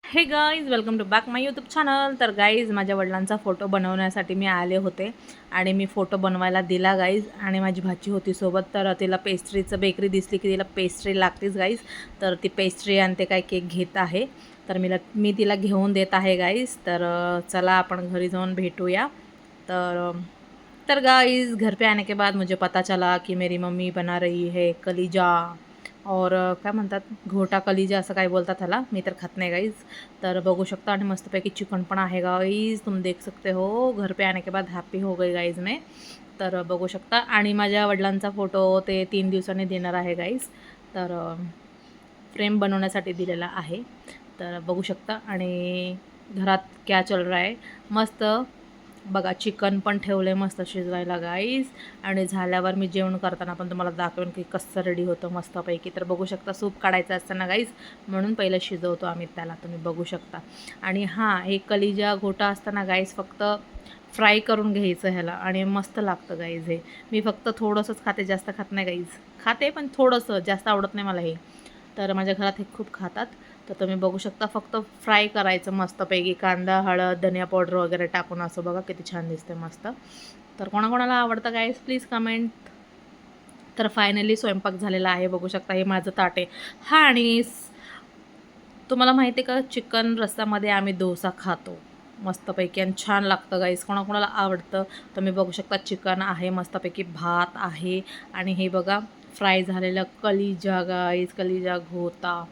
हे guys welcome to back my YouTube channel. तर guys माझ्या वडिलांचा फोटो बनवण्यासाठी मी आले होते आणि मी फोटो बनवायला दिला गाईज. आणि माझी भाची होती सोबत, तर तिला पेस्ट्रीचं बेकरी दिसली की तिला पेस्ट्री लागतेच गाईज. तर ती पेस्ट्री आणि ते काय केक घेत आहे, तर मी तिला घेऊन देत आहे गाईज. तर चला आपण घरी जाऊन भेटूया. तर तर गाइस घर पे आने के बाद मुझे पता चला कि मेरी मम्मी बना रही है कलीजा और काय म्हणतात घोटा कलीजा असं काय बोलतात त्याला, मी तर खात नाही गाईज. तर बघू शकता आणि मस्तपैकी चिकन पण आहे गाईज, तुम देख सकते हो. घर पे आने के बाद हॅप्पी हो गई गाईज मैं. तर बघू शकता आणि माझ्या वडिलांचा फोटो ते 3 दिवसांनी देणार आहे गाईज. तर फ्रेम बनवण्यासाठी दिलेला आहे. तर बघू शकता आणि घरात क्या चल रहा है. मस्त बघा चिकन पण ठेवले मस्त शिजवायला गाईज. आणि झाल्यावर मी जेवण करताना पण तुम्हाला दाखवेन की कसं रेडी होतं मस्तपैकी. तर बघू शकता सूप काढायचं असतं ना गाईज, म्हणून पहिलं शिजवतो आम्ही त्याला, तुम्ही बघू शकता. आणि हां, हे कलिजा घोटा असताना गाईज फक्त फ्राय करून घ्यायचं ह्याला आणि मस्त लागतं गाईज. हे मी फक्त थोडंसंच खाते, जास्त खात नाही गाईज. खाते पण थोडंसं, जास्त आवडत नाही मला हे. तर माझ्या घरात हे खूप खातात. तर तुम्ही बघू शकता फक्त फ्राय करायचं मस्तपैकी, कांदा, हळद, धनिया पावडर वगैरे टाकून. असं बघा किती छान दिसते मस्त. तर कोणाकोणाला आवडतं गाईज प्लीज कमेंट. तर फायनली स्वयंपाक झालेला आहे, बघू शकता. हे माझं ताट आहे. हां, आणि तुम्हाला माहिती आहे का, चिकन रस्सामध्ये आम्ही डोसा खातो मस्तपैकी आणि छान लागतं गाईज. कोणाकोणाला आवडतं. तुम्ही बघू शकता चिकन आहे, मस्तपैकी भात आहे आणि हे बघा फ्राय झालेलं कलिजा गाईज, कलिजा घोटा.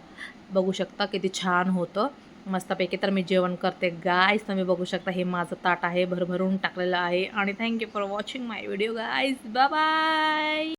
बघू शकता किती छान होतं मस्तपैकी. तर मी जेवण करते गाईज, तुम्ही बघू शकता. हे माझं ताट आहे, भरभरून टाकलेलं आहे. आणि thank you for watching my video guys. Bye bye.